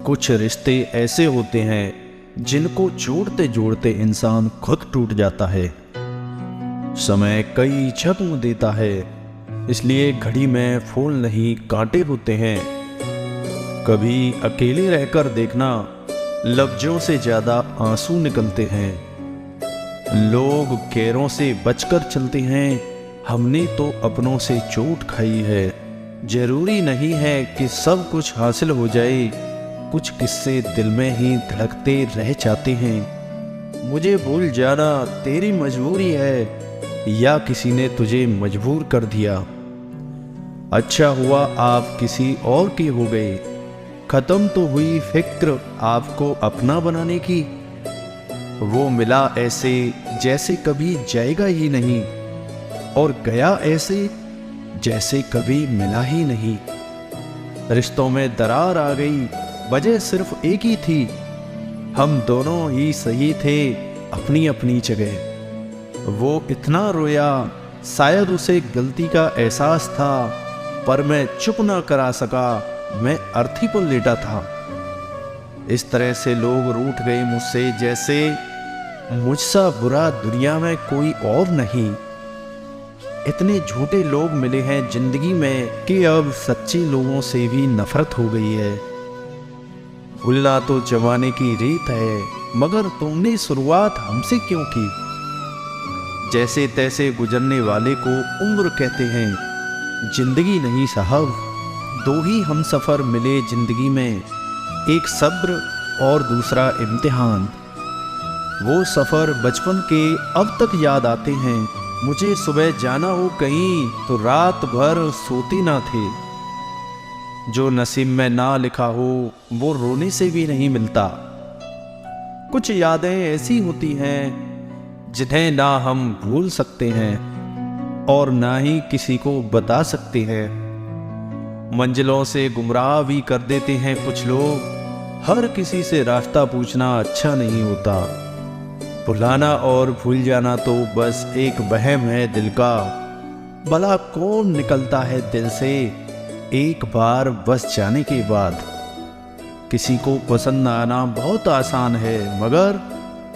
कुछ रिश्ते ऐसे होते हैं जिनको जोड़ते जोड़ते इंसान खुद टूट जाता है। समय कई जख्म देता है, इसलिए घड़ी में फूल नहीं कांटे होते हैं। कभी अकेले रहकर देखना, लफ्जों से ज्यादा आंसू निकलते हैं। लोग गैरों से बचकर चलते हैं, हमने तो अपनों से चोट खाई है। जरूरी नहीं है कि सब कुछ हासिल हो जाए, कुछ किस्से दिल में ही धड़कते रह जाते हैं। मुझे भूल जाना तेरी मजबूरी है या किसी ने तुझे मजबूर कर दिया। अच्छा हुआ आप किसी और की हो गए, खत्म तो हुई फिक्र आपको अपना बनाने की। वो मिला ऐसे जैसे कभी जाएगा ही नहीं, और गया ऐसे जैसे कभी मिला ही नहीं। रिश्तों में दरार आ गई, वजह सिर्फ एक ही थी, हम दोनों ही सही थे अपनी अपनी जगह। वो इतना रोया, शायद उसे गलती का एहसास था, पर मैं चुप ना करा सका, मैं अर्थी पर लेटा था। इस तरह से लोग रूठ गए मुझसे जैसे मुझसा बुरा दुनिया में कोई और नहीं। इतने झूठे लोग मिले हैं जिंदगी में कि अब सच्चे लोगों से भी नफरत हो गई है। भूलना तो जमाने की रीत है, मगर तुमने शुरुआत हमसे क्यों की? जैसे तैसे गुजरने वाले को उम्र कहते हैं, जिंदगी नहीं साहब। दो ही हम सफ़र मिले जिंदगी में, एक सब्र और दूसरा इम्तिहान। वो सफ़र बचपन के अब तक याद आते हैं। मुझे सुबह जाना हो कहीं तो रात भर सोती ना थे। जो नसीब में ना लिखा हो वो रोने से भी नहीं मिलता। कुछ यादें ऐसी होती हैं जिन्हें ना हम भूल सकते हैं और ना ही किसी को बता सकते हैं। मंजिलों से गुमराह भी कर देते हैं कुछ लोग। हर किसी से रास्ता पूछना अच्छा नहीं होता। भुलाना और भूल जाना तो बस एक वहम है दिल का। भला कौन निकलता है दिल से एक बार बस जाने के बाद? किसी को पसंद आना बहुत आसान है, मगर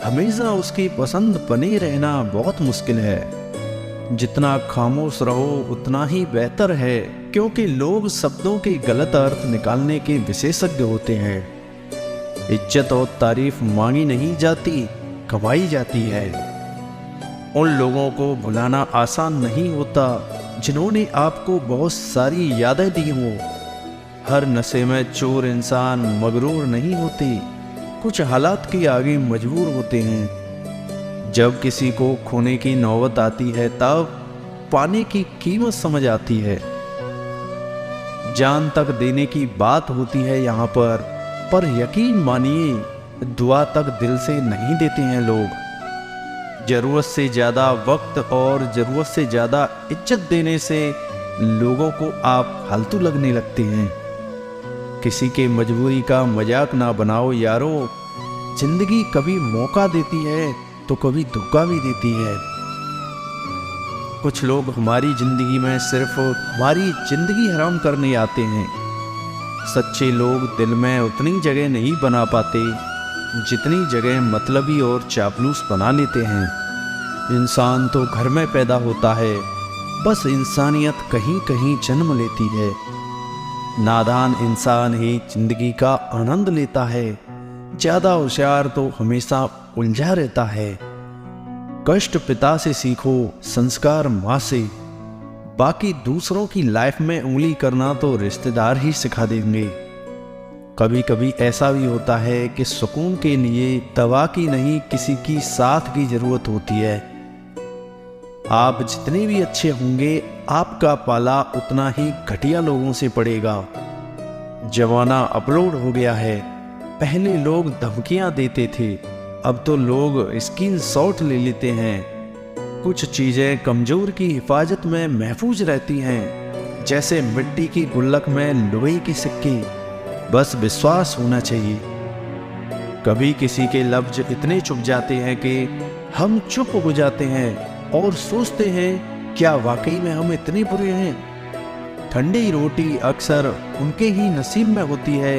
हमेशा उसकी पसंद बने रहना बहुत मुश्किल है। जितना खामोश रहो उतना ही बेहतर है, क्योंकि लोग शब्दों के गलत अर्थ निकालने के विशेषज्ञ होते हैं। इज्जत और तारीफ मांगी नहीं जाती, कमाई जाती है। उन लोगों को भुलाना आसान नहीं होता जिन्होंने आपको बहुत सारी यादें दी हो। हर नशे में चोर इंसान मगरूर नहीं होते, कुछ हालात के आगे मजबूर होते हैं। जब किसी को खोने की नौबत आती है तब पाने की कीमत समझ आती है। जान तक देने की बात होती है यहाँ पर यकीन मानिए दुआ तक दिल से नहीं देते हैं लोग। जरूरत से ज़्यादा वक्त और ज़रूरत से ज़्यादा इज्जत देने से लोगों को आप फालतू लगने लगते हैं। किसी के मजबूरी का मजाक ना बनाओ यारो। जिंदगी कभी मौका देती है तो कभी धोखा भी देती है। कुछ लोग हमारी ज़िंदगी में सिर्फ हमारी ज़िंदगी हराम करने आते हैं। सच्चे लोग दिल में उतनी जगह नहीं बना पाते जितनी जगह मतलबी और चापलूस बना लेते हैं। इंसान तो घर में पैदा होता है, बस इंसानियत कहीं कहीं जन्म लेती है। नादान इंसान ही जिंदगी का आनंद लेता है, ज़्यादा होशियार तो हमेशा उलझा रहता है। कष्ट पिता से सीखो, संस्कार माँ से। बाकी दूसरों की लाइफ में उंगली करना तो रिश्तेदार ही सिखा देंगे। कभी कभी ऐसा भी होता है कि सुकून के लिए दवा की नहीं किसी की साथ की जरूरत होती है। आप जितने भी अच्छे होंगे, आपका पाला उतना ही घटिया लोगों से पड़ेगा। जमाना अपलोड हो गया है। पहले लोग धमकियां देते थे, अब तो लोग स्क्रीनशॉट ले लेते हैं। कुछ चीज़ें कमज़ोर की हिफाजत में महफूज रहती हैं, जैसे मिट्टी की गुल्लक में लोहे के सिक्के। बस विश्वास होना चाहिए। कभी किसी के लफ्ज इतने चुप जाते हैं कि हम चुप हो जाते हैं और सोचते हैं क्या वाकई में हम इतने बुरे हैं। ठंडी रोटी अक्सर उनके ही नसीब में होती है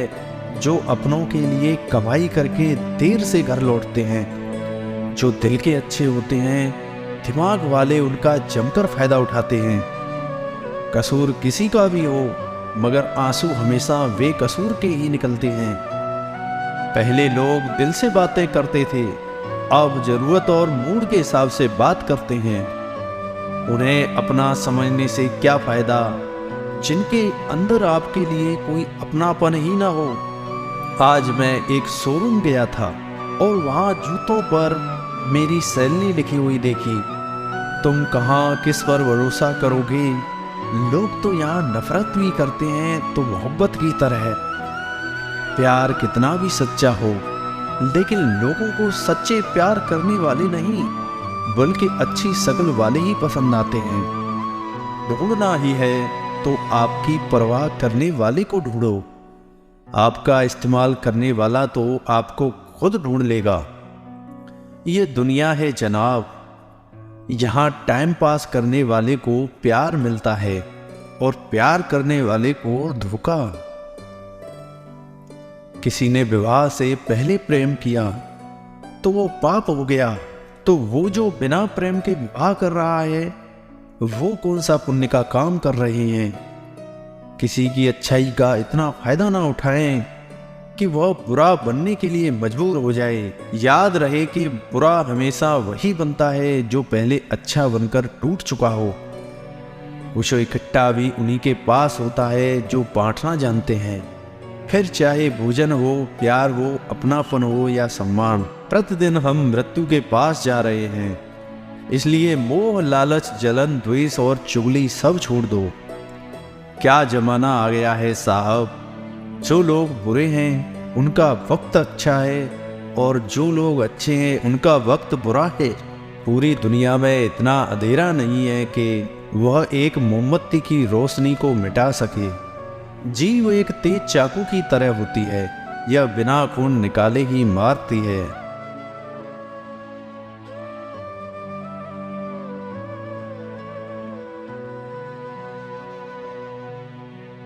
जो अपनों के लिए कमाई करके देर से घर लौटते हैं। जो दिल के अच्छे होते हैं, दिमाग वाले उनका जमकर फायदा उठाते हैं। कसूर किसी का भी हो, मगर आंसू हमेशा वे कसूर के ही निकलते हैं। पहले लोग दिल से बातें करते थे, अब जरूरत और मूड के हिसाब से बात करते हैं। उन्हें अपना समझने से क्या फायदा, जिनके अंदर आपके लिए कोई अपनापन ही ना हो। आज मैं एक शोरूम गया था और वहाँ जूतों पर मेरी सैलरी लिखी हुई देखी। तुम कहाँ किस पर भरोसा करोगे? लोग तो यहाँ नफरत भी करते हैं तो मोहब्बत की तरह। प्यार कितना भी सच्चा हो, लेकिन लोगों को सच्चे प्यार करने वाले नहीं, बल्कि अच्छी शक्ल वाले ही पसंद आते हैं। ढूंढना ही है तो आपकी परवाह करने वाले को ढूंढो। आपका इस्तेमाल करने वाला तो आपको खुद ढूंढ लेगा। ये दुनिया है जनाब, यहाँ टाइम पास करने वाले को प्यार मिलता है और प्यार करने वाले को धोखा। किसी ने विवाह से पहले प्रेम किया तो वो पाप हो गया, तो वो जो बिना प्रेम के विवाह कर रहा है वो कौन सा पुण्य का काम कर रहे हैं। किसी की अच्छाई का इतना फायदा ना उठाएं कि वह बुरा बनने के लिए मजबूर हो जाए। याद रहे कि बुरा हमेशा वही बनता है जो पहले अच्छा बनकर टूट चुका हो। कुछ इकट्ठा भी उन्हीं के पास होता है जो बांटना जानते हैं। फिर चाहे भोजन हो, प्यार हो, अपनापन हो या सम्मान, प्रतिदिन हम मृत्यु के पास जा रहे हैं। इसलिए मोह, लालच, जलन, द्वेष और चुगली सब छोड़ दो। क्या जमाना आ गया है साहब, जो लोग बुरे हैं उनका वक्त अच्छा है और जो लोग अच्छे हैं उनका वक्त बुरा है। पूरी दुनिया में इतना अंधेरा नहीं है कि वह एक मोमबत्ती की रोशनी को मिटा सके। जीव एक तेज चाकू की तरह होती है, यह बिना खून निकाले ही मारती है।